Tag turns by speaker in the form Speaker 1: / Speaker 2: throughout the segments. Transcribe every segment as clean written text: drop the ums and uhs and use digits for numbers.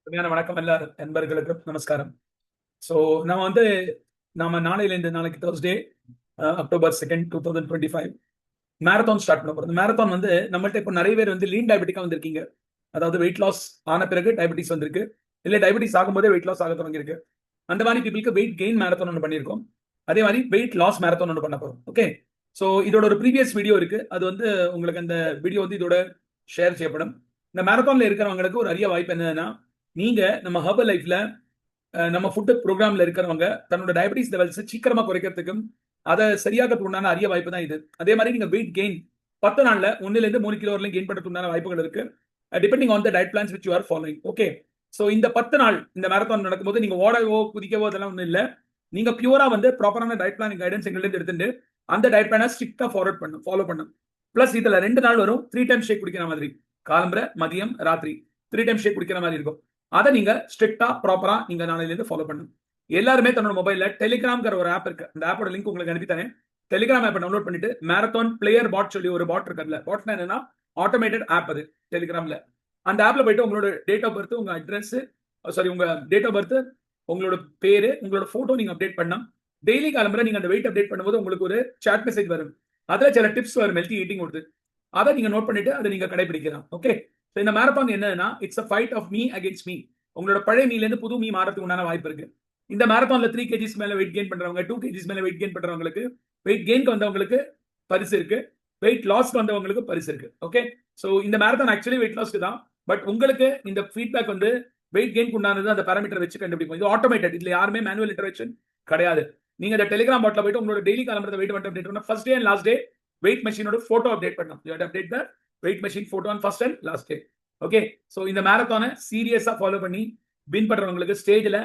Speaker 1: உண்மையான வணக்கம் எல்லா நண்பர்களுக்கும் நமஸ்காரம். ஸோ நம்ம வந்து நாம நாளையிலேருந்து நாளைக்கு Thursday October 2nd 2025 marathon start பண்ண போறோம். மேரத்தான் வந்து நம்மள்ட்ட இப்போ நிறைய பேர் வந்து லீன் டயபெட்டிக்கா வந்திருக்கீங்க. அதாவது வெயிட் லாஸ் ஆன பிறகு டயபெட்டிஸ் வந்திருக்கு, இல்ல டயபெட்டிஸ் ஆகும்போதே வெயிட் லாஸ் ஆக தொடங்கியிருக்கு. அந்த மாதிரி பீப்புளுக்கு வெயிட் கெயின் மேரத்தான் ஒன்று பண்ணியிருக்கோம். அதே மாதிரி வெயிட் லாஸ் மேரத்தான் ஒன்று பண்ண போறோம். ஓகே, ஸோ இதோட ஒரு ப்ரீவியஸ் வீடியோ இருக்கு. அது வந்து உங்களுக்கு அந்த வீடியோ வந்து இதோட ஷேர் செய்யப்படும். இந்த மேரத்தான்ல இருக்கிறவங்களுக்கு ஒரு அரிய வாய்ப்பு என்னன்னா, நீங்க நம்ம ஹெர்பல் லைஃப்ல நம்ம ஃபுட் ப்ரோக்ராம்ல இருக்கிறவங்க தன்னோட டயபெட்டிஸ் லெவல்ஸ் சீக்கிரமா குறைக்கிறதுக்கும் அதை சரியாகிறதுக்கு உண்டான அரிய வாய்ப்பு தான் இது. அதே மாதிரி நீங்க வெயிட் கெயின் 10 நாள்ல 1 3 கிலோ வரலையும் கெயின் பண்றதுக்கு உண்டான வாய்ப்புகள் இருக்கு, depending on the diet plans which you are following. Okay, so இந்த 10 நாள் இந்த மேரத்தான் நடக்கும்போது நீங்க ஓடவோ குதிக்கவோ அதெல்லாம் ஒன்றும் இல்லை. நீங்க பியூரா வந்து ப்ராப்பரான டயட் பிளான் கைடன்ஸ் எங்கள்கிட்ட எடுத்துட்டு அந்த டயட் பிளானை ஸ்ட்ரிக்டா ஃபாலோ பண்ணும். பிளஸ் இதுல 2 நாள் வரும் 3 டைம் ஷேக் குடிக்கிற மாதிரி, காலம்பரை மதியம் ராத்திரி 3 டைம் ஷேக் குடிக்கிற மாதிரி இருக்கும். அதை நீங்க ஸ்ட்ரிக்டா ப்ராப்பரா நீங்க நாளையில இருந்து ஃபாலோ பண்ணுங்க. எல்லாருமே தன்னோட மொபைல்ல டெலிகிராம்ங்கிற ஒரு ஆப் இருக்கு. அந்த ஆப்போட லிங்க் உங்களுக்கு அனுப்பித்தரேன். டெலிகிராம் ஆப்பை டவுன்லோட் பண்ணிட்டு மேரத்தான் பிளேயர் பாட் சொல்லி ஒரு பாட் இருக்குல்ல, பாட்னா என்னன்னா ஆட்டோமேட்டட் ஆப். அது டெலிகிராம்ல அந்த ஆப்ல போயிட்டு உங்களோட டேட் ஆஃப் பர்த், உங்க அட்ரஸ், சாரி உங்க டேட் ஆஃப் பர்த், உங்களோட பேரு, உங்களோட போட்டோ நீங்க அப்டேட் பண்ணலாம். டெய்லி காலம்பரை நீங்க அந்த வெயிட் அப்டேட் பண்ணும்போது உங்களுக்கு ஒரு சாட் மெசேஜ் வரும். அதுல சில டிப்ஸ் வரும் ஹெல்த்தி ஈட்டிங் கொடுத்து. அதை நீங்க நோட் பண்ணிட்டு அதை நீங்க கடைபிடிக்கலாம். ஓகே, இந்த மேரத்தான் என்னன்னா it's a fight of me against me. உங்களோட பழைய மீல இருந்து புது மீ மாறதுக்கு உண்டான வாய்ப்பு இருக்கு. இந்த மேரத்தான்ல 3 kgs மேல வெயிட் கெயின் பண்றவங்க, 2 kgs மேல வெயிட் கெயின் பண்றவங்களுக்கு, வெயிட் கெயின்க்கு வந்தவங்களுக்கு பரிசு இருக்கு, வெயிட் லாஸ்க்கு வந்தவங்களுக்கு பரிசு இருக்கு. ஓகே, சோ இந்த மேரத்தான் ஆக்சுவலி வெயிட் லாஸ்க்கு தான். பட் உங்களுக்கு இந்த ஃபீட்பேக் வந்து வெயிட் கெயின் உண்டானது அந்த பாராமீட்டர் வச்சு கண்டுபிடிக்கும். இது ஆட்டோமேட்டட், இதுல யாருமே மேனுவல் இன்டர்வென்ஷன் கிடையாது. நீங்க இந்த டெலிகிராம் பாட்ல போயிட்டு உங்களோட டெய்லி காலம்பரத்தை வெயிட் மட்டும் அப்டேட் பண்ணா first day and last day weight மெஷினோட போட்டோ அப்டேட் பண்ணணும். You have to update the weight machine photo on first and last day. Okay, so இந்த மேரத்தானை சீரியஸா ஃபாலோ பண்ணி வின் பண்றவங்களுக்கு ஸ்டேஜ்ல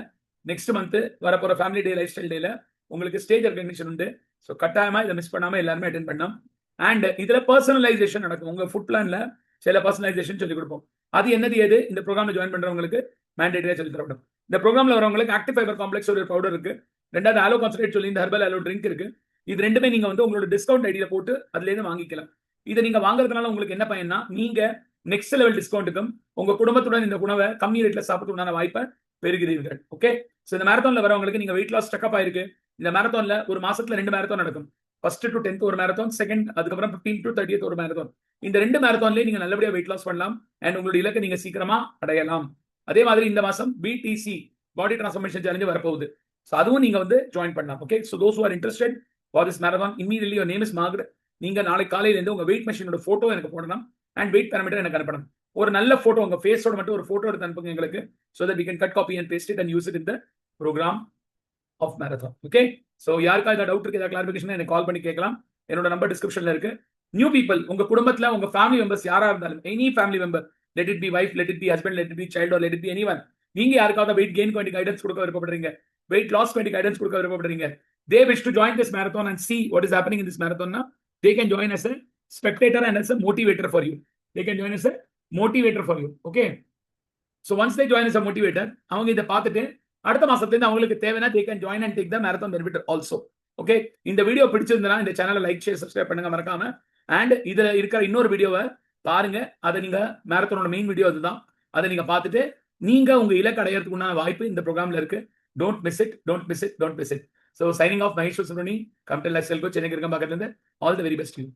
Speaker 1: நெக்ஸ்ட் மந்த் வரப்போற ஃபேமிலி டே லைஃப் ஸ்டைல் டேல உங்களுக்கு ஸ்டேஜ் ரெகக்னிஷன் உண்டு. ஸோ கட்டாயமா இதை மிஸ் பண்ணாம எல்லாருமே அட்டென்ட் பண்ணலாம். அண்ட் இதுல பர்சனலைசேஷன் நடக்கும். உங்க ஃபுட் பிளான்ல சில பர்சனலைசேஷன் சொல்லி கொடுப்போம். அது என்னது எது இந்த ப்ரோக்ராம்ல ஜாயின் பண்றவங்களுக்கு மேண்டேட்டரியா சொல்லி தரப்படும். இந்த ப்ரோக்ராம்ல வரவங்களுக்கு ஆக்டிவ் ஃபைபர் காம்ப்ளெக்ஸ் ஒரு பவுடர் இருக்கு, ரெண்டாவது ஆலோ கான்சன்ட்ரேட் சொல்லி இந்த ஹெர்பல் ஆலோ ட்ரிங்க் இருக்கு. இது ரெண்டுமே நீங்க வந்து உங்களோட டிஸ்கவுண்ட் ஐடியில போட்டு அதுல இருந்து வாங்கிக்கலாம். இதை நீங்க வாங்குறதுனால உங்களுக்கு என்ன பயன்னா, நீங்க நெக்ஸ்ட் லெவல் டிஸ்கவுண்ட்டுக்கும் உங்க குடும்பத்துடன் இந்த உணவை கம்மி ரேட்ல சாப்பிட்டு வாய்ப்பை பெறுகிறீர்கள். ஓகே, சோ இந்த மேரத்தான்ல வரவங்களுக்கு நீங்க வெயிட் லாஸ் ஸ்டக்கப் ஆயிருக்கு. இந்த மேரத்தான்ல ஒரு மாசத்துல 2 மேரத்தான் நடக்கும். ஃபர்ஸ்ட் டு 10th ஒரு மேரத்தான், செகண்ட் அதுக்கப்புறம் 15 to 30th ஒரு மேரத்தான். இந்த 2 மேரத்தான்லயே நீங்க நல்லபடியா வெயிட் லாஸ் பண்ணலாம் அண்ட் உங்களுடைய இலக்கை நீங்க சீக்கிரமா அடையலாம். அதே மாதிரி இந்த மாசம் பிடிசி பாடி டிரான்ஸ்ஃபர்மேஷன் சேலஞ்ச் வரப்போகுது. சோ அதுவும் நீங்க வந்து ஜாயின் பண்ணலாம். Okay, so those who are interested for this marathon immediately your name is marked. நீங்க நாளை காலையில இருந்து உங்க வெயிட் மெஷினோட போட்டோ எனக்கு போடணும் அண்ட் வெயிட் பாராமீட்டர் எனக்கு அனுப்பணும். ஒரு நல்ல போட்டோ, உங்க ஃபேஸோட மட்டும் ஒரு போட்டோ எடுத்து அனுப்புங்க எங்களுக்கு. so that we can cut copy and paste it and use it in the program of marathon. okay, so யாருக்கா ஏதாவது டவுட் இருக்கு, ஏதாவது கிளாரிஃபிகேஷன் எனக்கு கால் பண்ணி கேட்கலாம். என்னோட நம்பர் டிஸ்கிரிப்ஷன்ல இருக்கு. நியூ பீப்பிள், உங்க குடும்பத்துல உங்க ஃபேமிலி மெம்பர்ஸ் யாரா இருந்தாலும், any family member, let it be wife, let it be husband, let it be child or let it be anyone, நீங்க யாருக்காவது வெயிட் கெயின் வேண்டி கைடன்ஸ் கொடுக்க விருப்பப்படுறீங்க, வெயிட் லாஸ் வேண்டி கைடன்ஸ் கொடுக்க விருப்பப்படுறீங்க, they wish to join this marathon and see what is happening in this marathon na, they can join as a spectator and as a motivator for you. They can join as a motivator for you. okay, so once they join as a motivator, அவங்க இதை பார்த்துட்டு அடுத்த மாசத்துல இருந்து அவங்களுக்கு தேவைன்னா they can join and take the marathon benefit also. Okay, இந்த video பிடிச்சிருந்தா இந்த சேனலை லைக் ஷேர் சப்ஸ்கிரைப் பண்ணுங்க மறக்காம. அண்ட் இதுல இருக்கிற இன்னொரு வீடியோவை பாருங்க. அதை நீங்க மேரத்தானோட மெயின் வீடியோ அதுதான். அதை நீங்க பார்த்துட்டு நீங்க உங்க இலக்கு அடையறதுக்கு உண்டான வாய்ப்பு இந்த ப்ரோக்ராம்ல இருக்கு. Don't miss it, don't miss it, don't miss it. So signing off, Mahesh Subramani, come to Lifestyle Coach, சென்னைக்கு இருக்க பக்கத்துல இருந்து. All the very best to you.